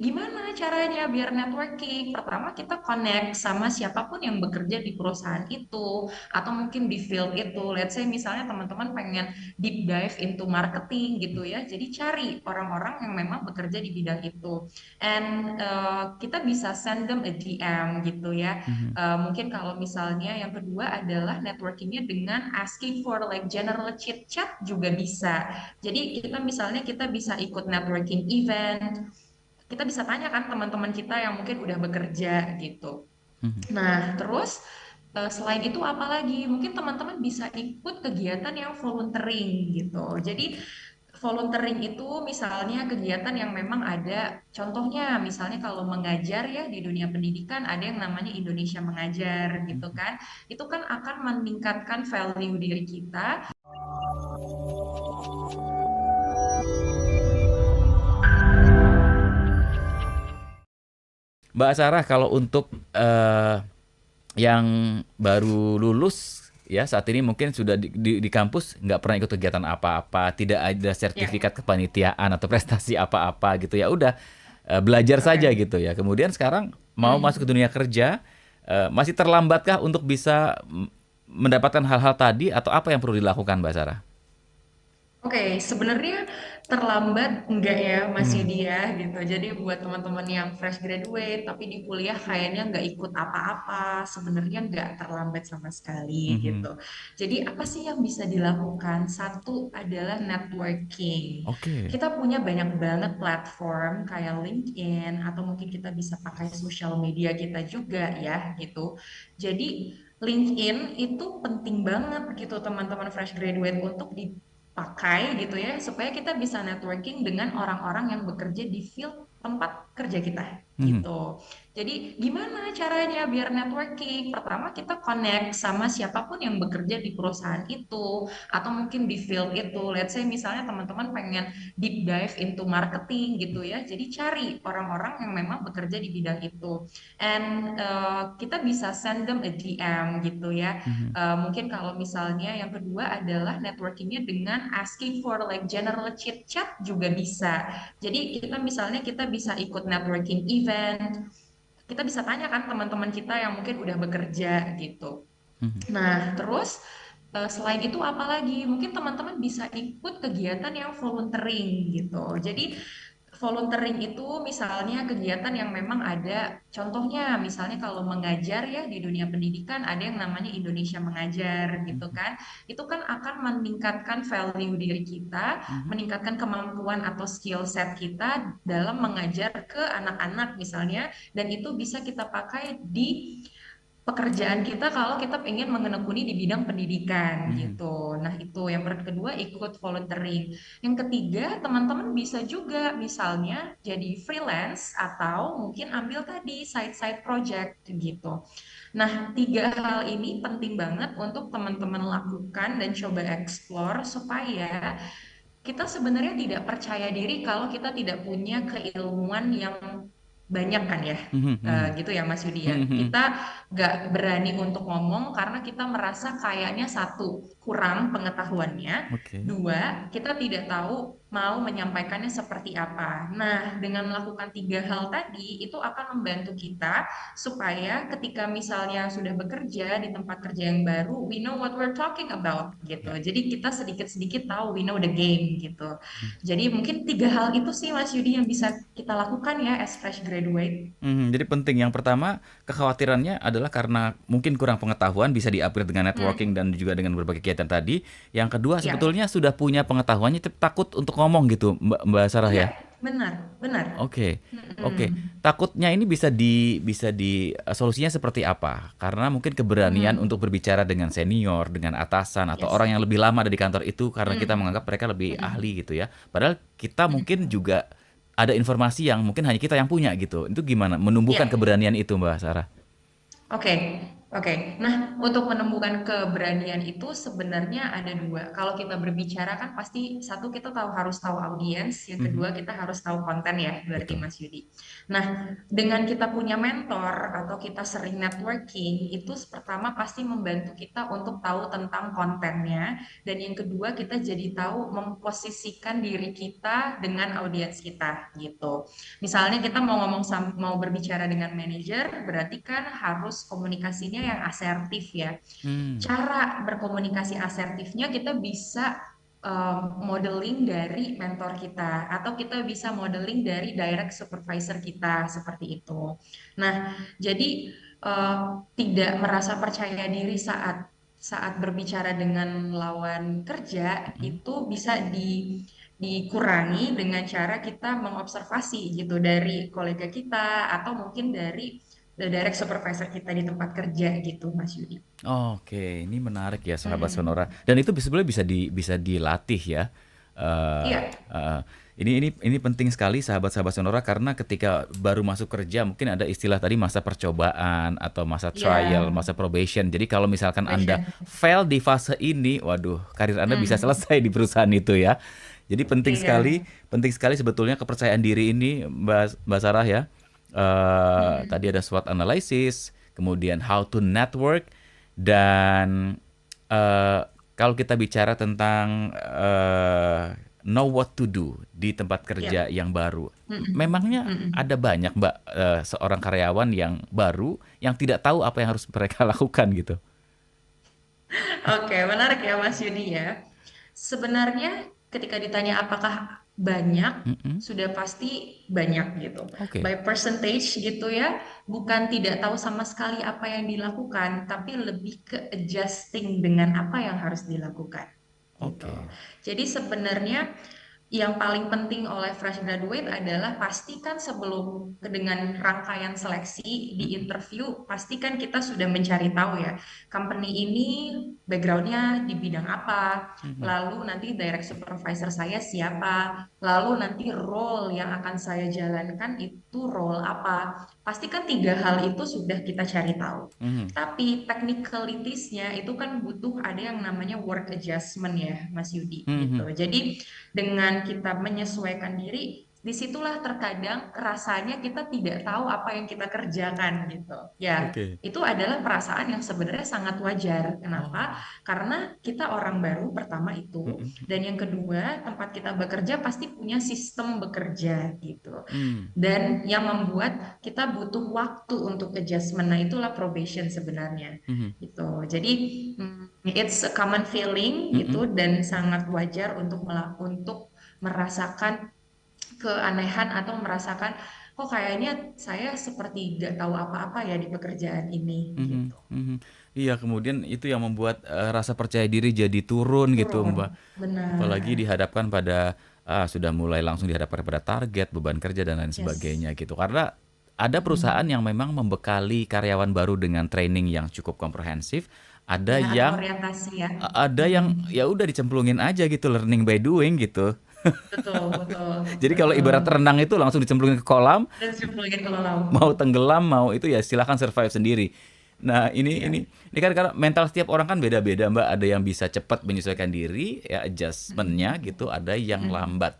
gimana caranya biar networking? Pertama kita connect sama siapapun yang bekerja di perusahaan itu atau mungkin di field itu. Let's say misalnya teman-teman pengen deep dive into marketing gitu ya. Jadi cari orang-orang yang memang bekerja di bidang itu. And kita bisa send them a DM gitu ya. Mhm. Mungkin kalau misalnya yang kedua adalah networkingnya dengan asking for like general chit chat juga bisa. Jadi kita misalnya kita bisa ikut networking event, kita bisa tanya kan teman-teman kita yang mungkin udah bekerja gitu. Mhm. Nah, terus selain itu apalagi? Mungkin teman-teman bisa ikut kegiatan yang volunteering gitu. Jadi Oke. volunteering itu misalnya kegiatan yang memang ada contohnya misalnya kalau mengajar ya di dunia pendidikan ada yang namanya Indonesia Mengajar gitu Mhm. kan. Itu kan akan meningkatkan value diri kita. Mbak Sarah, kalau untuk yang baru lulus ya saat ini mungkin sudah di kampus nggak pernah ikut kegiatan apa-apa, tidak ada Ya, sertifikat kepanitiaan atau prestasi apa-apa gitu ya udah belajar saja oke. gitu ya. Kemudian sekarang mau masuk ke Hmm. dunia kerja, masih terlambatkah untuk bisa mendapatkan hal-hal tadi atau apa yang perlu dilakukan Mbak Sarah? Oke, sebenarnya terlambat enggak ya Mas Hmm. Yudi ya gitu. Jadi buat teman-teman yang fresh graduate tapi di kuliah kayaknya nggak ikut apa-apa, sebenarnya nggak terlambat sama sekali Mhm. gitu. Jadi apa sih yang bisa dilakukan? Satu adalah networking. Oke. Kita punya banyak banget platform kayak LinkedIn atau mungkin kita bisa pakai sosial media kita juga ya gitu. Jadi LinkedIn itu penting banget gitu teman-teman fresh graduate untuk pakai gitu ya supaya kita bisa networking dengan orang-orang yang bekerja di field tempat kerja kita Mhm. gitu. Jadi gimana caranya biar networking? Pertama kita connect sama siapapun yang bekerja di perusahaan itu atau mungkin di field itu. Let's say misalnya teman-teman pengen deep dive into marketing gitu ya. Jadi cari orang-orang yang memang bekerja di bidang itu. And kita bisa send them a DM gitu ya. Mhm. Mungkin kalau misalnya yang kedua adalah networkingnya dengan asking for like general chit chat juga bisa. Jadi kita misalnya kita bisa ikut networking event, kita bisa tanya kan teman-teman kita yang mungkin udah bekerja gitu. Mhm. Nah, terus selain itu apalagi? Mungkin teman-teman bisa ikut kegiatan yang volunteering gitu. Jadi Oke. volunteering itu misalnya kegiatan yang memang ada contohnya misalnya kalau mengajar ya di dunia pendidikan ada yang namanya Indonesia Mengajar gitu Mhm. kan. Itu kan akan meningkatkan value diri kita, Mhm. meningkatkan kemampuan atau skill set kita dalam mengajar ke anak-anak misalnya dan itu bisa kita pakai di pekerjaan kita kalau kita ingin menekuni di bidang pendidikan Mhm. gitu. Nah, itu yang kedua ikut volunteering. Yang ketiga, teman-teman bisa juga misalnya jadi freelance atau mungkin ambil tadi side-side project gitu. Nah, tiga hal ini penting banget untuk teman-teman lakukan dan coba explore supaya kita sebenarnya tidak percaya diri kalau kita tidak punya keilmuan yang banyak kan ya. Mhm. Mhm. Gitu ya Mas Yudi ya. Mhm. Mhm. Kita nggak berani untuk ngomong karena kita merasa kayaknya satu, kurang pengetahuannya. Oke. Dua, kita tidak tahu mau menyampaikannya seperti apa. Nah, dengan melakukan tiga hal tadi, itu akan membantu kita supaya ketika misalnya sudah bekerja di tempat kerja yang baru, we know what we're talking about gitu. Ya. Jadi kita sedikit-sedikit tahu we know the game gitu. Mhm. Jadi mungkin tiga hal itu sih Mas Yudi yang bisa kita lakukan ya as fresh graduate. Mhm, jadi penting. Yang pertama, kekhawatirannya adalah karena mungkin kurang pengetahuan bisa di-upgrade dengan networking Hmm, dan juga dengan berbagai kegiatan tadi. Yang kedua, ya, sebetulnya sudah punya pengetahuannya tapi takut untuk ngomong gitu, Mbak Sarah iya, ya? benar, benar. Oke. Oke. Hmm, Takutnya ini solusinya seperti apa? Karena mungkin keberanian hmm, untuk berbicara dengan senior, dengan atasan atau yes. orang yang lebih lama ada di kantor itu karena kita Hmm, menganggap mereka lebih hmm, ahli gitu ya. Padahal kita mungkin hmm. juga ada informasi yang mungkin hanya kita yang punya gitu. Itu gimana menumbuhkan Ya, keberanian itu, Mbak Sarah? oke. Oke, nah untuk menemukan keberanian itu sebenarnya ada dua. Kalau kita berbicara kan pasti satu kita harus tahu audiens, yang Mhm, kedua kita harus tahu konten ya, berarti betul. Mas Yudi. Nah, dengan kita punya mentor atau kita sering networking, itu pertama pasti membantu kita untuk tahu tentang kontennya, dan yang kedua kita jadi tahu memposisikan diri kita dengan audiens kita gitu. Misalnya kita mau berbicara dengan manajer, berarti kan harus komunikasinya yang asertif ya. Hmm, Cara berkomunikasi asertifnya kita bisa modeling dari mentor kita atau kita bisa modeling dari direct supervisor kita seperti itu. Nah, jadi tidak merasa percaya diri saat saat berbicara dengan lawan kerja mhm. itu bisa dikurangi dengan cara kita mengobservasi gitu dari kolega kita atau mungkin dari direct supervisor kita di tempat kerja gitu, Mas Yudi. Oke, ini menarik ya sahabat Sonora. Mm-mm. Dan itu sebenarnya bisa dilatih ya. Eh, Iya, eh, ini penting sekali sahabat-sahabat Sonora karena ketika baru masuk kerja mungkin ada istilah tadi masa percobaan atau masa trial, iya, masa probation. Jadi kalau misalkan Anda passion. fail di fase ini, waduh, karir Anda bisa Hmm, selesai di perusahaan itu ya. Jadi iya. penting sekali sebetulnya kepercayaan diri ini, Mbak Sarah ya. Mm-mm. Tadi ada SWOT analysis, kemudian how to network, dan eh, kalau kita bicara tentang know what to do di tempat kerja Iya. yang baru, Mm-mm. memangnya Mm-mm. ada banyak Mbak seorang karyawan yang baru yang tidak tahu apa yang harus mereka lakukan gitu. Oke, menarik ya Mas Yudi ya. Sebenarnya ketika ditanya apakah banyak, Mm-mm. sudah pasti banyak gitu. Oke, By percentage gitu ya, bukan tidak tahu sama sekali apa yang dilakukan, tapi lebih ke adjusting dengan apa yang harus dilakukan gitu. oke. Jadi sebenarnya yang paling penting oleh fresh graduate adalah pastikan sebelum dengan rangkaian seleksi di Mm-mm. interview, pastikan kita sudah mencari tahu ya, company ini backgroundnya di bidang apa, Mhm. lalu nanti direct supervisor saya siapa, lalu nanti role yang akan saya jalankan itu role apa. Pastikan tiga hal itu sudah kita cari tahu. Mhm. Tapi technicalitiesnya itu kan butuh ada yang namanya work adjustment ya, Mas Yudi gitu. Mhm. Jadi dengan kita menyesuaikan diri, disitulah terkadang rasanya kita tidak tahu apa yang kita kerjakan gitu. Ya, Oke. itu adalah perasaan yang sebenarnya sangat wajar. Kenapa? Oh. Karena kita orang baru pertama itu, Mhm. dan yang kedua tempat kita bekerja pasti punya sistem bekerja gitu. Hmm. Dan yang membuat kita butuh waktu untuk adjustment. Nah, itulah probation sebenarnya Mhm. gitu. Jadi it's a common feeling Mhm. gitu dan sangat wajar untuk merasakan keanehan atau merasakan kok kayaknya saya seperti gak tahu apa-apa ya di pekerjaan ini Mhm. gitu. Mhm. Iya, kemudian itu yang membuat rasa percaya diri jadi turun gitu, Turun, Mbak. Apalagi benar. dihadapkan pada sudah mulai langsung dihadapkan pada target, beban kerja dan lain Yes. sebagainya gitu. Karena ada perusahaan Mm. yang memang membekali karyawan baru dengan training yang cukup komprehensif, ada Ya, atau yang orientasi ya. ada yang Mm. ya udah dicemplungin aja gitu, learning by doing gitu. Betul, betul, Jadi kalau betul. ibarat renang itu langsung dicemplungin ke kolam, Dan simpulkan kalau laut. mau tenggelam mau itu ya silahkan survive sendiri. Nah, Ya. ini kan karena mental setiap orang kan beda-beda, Mbak. Ada yang bisa cepat menyesuaikan diri ya adjustmentnya Mm. gitu, ada yang Mm. lambat.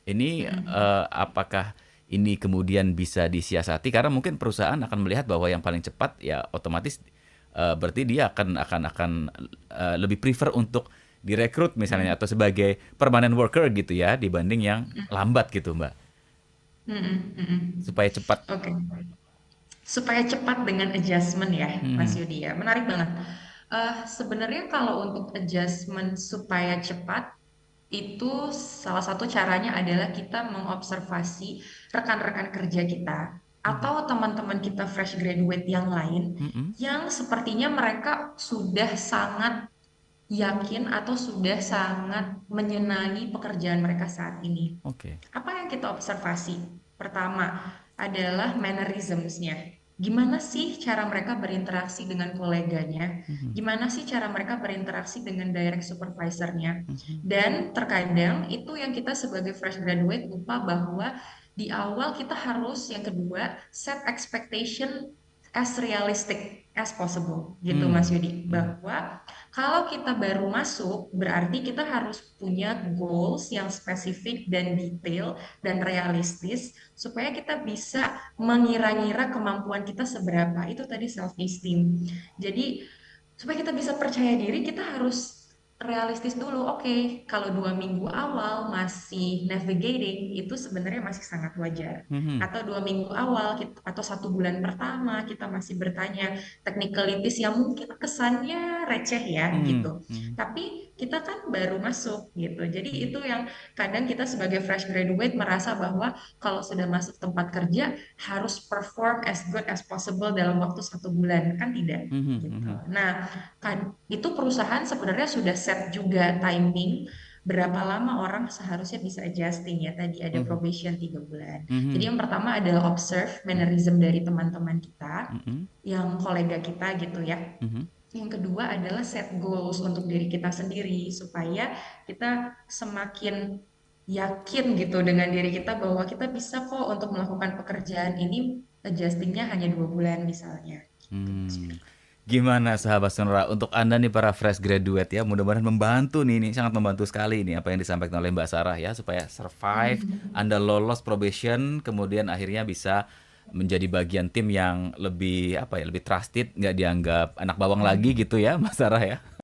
Ini Mm. apakah ini kemudian bisa disiasati karena mungkin perusahaan akan melihat bahwa yang paling cepat ya otomatis berarti dia akan lebih prefer untuk direkrut misalnya Mm. atau sebagai permanent worker gitu ya dibanding yang lambat gitu, Mbak. Mm. Mm. Mm. Supaya cepat. Oke. Supaya cepat dengan adjustment ya, Mas Mhm. Yudi ya. Menarik banget. Sebenarnya kalau untuk adjustment supaya cepat, itu salah satu caranya adalah kita mengobservasi rekan-rekan kerja kita Mhm. atau teman-teman kita fresh graduate yang lain Mhm. yang sepertinya mereka sudah sangat yakin atau sudah sangat menyenangi pekerjaan mereka saat ini. Oke. Apa yang kita observasi? Pertama adalah mannerisms-nya. Gimana sih cara mereka berinteraksi dengan koleganya? Mhm. Gimana sih cara mereka berinteraksi dengan direct supervisor-nya? Mhm. Dan terkadang itu yang kita sebagai fresh graduate lupa bahwa di awal kita harus yang kedua set as realistic as possible gitu Mas Hmm, Yudi, mhm, bahwa kalau kita baru masuk berarti kita harus punya goals yang spesifik dan detail dan realistis supaya kita bisa mengira-ngira kemampuan kita seberapa. Itu tadi self esteem. Jadi supaya kita bisa percaya diri, kita harus realistis dulu. Oke, kalau 2 minggu awal masih navigating, itu sebenarnya masih sangat wajar. mhm, Atau 2 minggu awal, atau 1 bulan pertama, kita masih bertanya technicalities yang mungkin kesannya receh ya, mhm, gitu. mhm, Tapi kita kan baru masuk, gitu. Jadi mhm, itu yang kadang kita sebagai fresh graduate merasa bahwa kalau sudah masuk tempat kerja, harus perform as good as possible dalam waktu 1 bulan. Kan tidak mhm, gitu. mhm, Nah, kan itu perusahaan sebenarnya sudah set juga timing berapa lama orang seharusnya bisa adjusting ya. Tadi ada mhm, probation 3 bulan. Jadi mhm, yang pertama adalah observe mannerism dari teman-teman kita, mhm, yang kolega kita gitu ya. mhm, Yang kedua adalah set goals untuk diri kita sendiri supaya kita semakin yakin gitu dengan diri kita bahwa kita bisa kok untuk melakukan pekerjaan ini adjustingnya hanya 2 bulan misalnya. Gitu, Mas hmm. Yudi. Gimana sahabat Sonora, untuk Anda nih para fresh graduate ya, mudah-mudahan membantu nih, ini sangat membantu sekali nih apa yang disampaikan oleh Mbak Sarah ya, supaya survive, Anda lolos probation, kemudian akhirnya bisa menjadi bagian tim yang lebih apa ya, lebih trusted, nggak dianggap anak bawang lagi gitu ya, Mbak Sarah ya.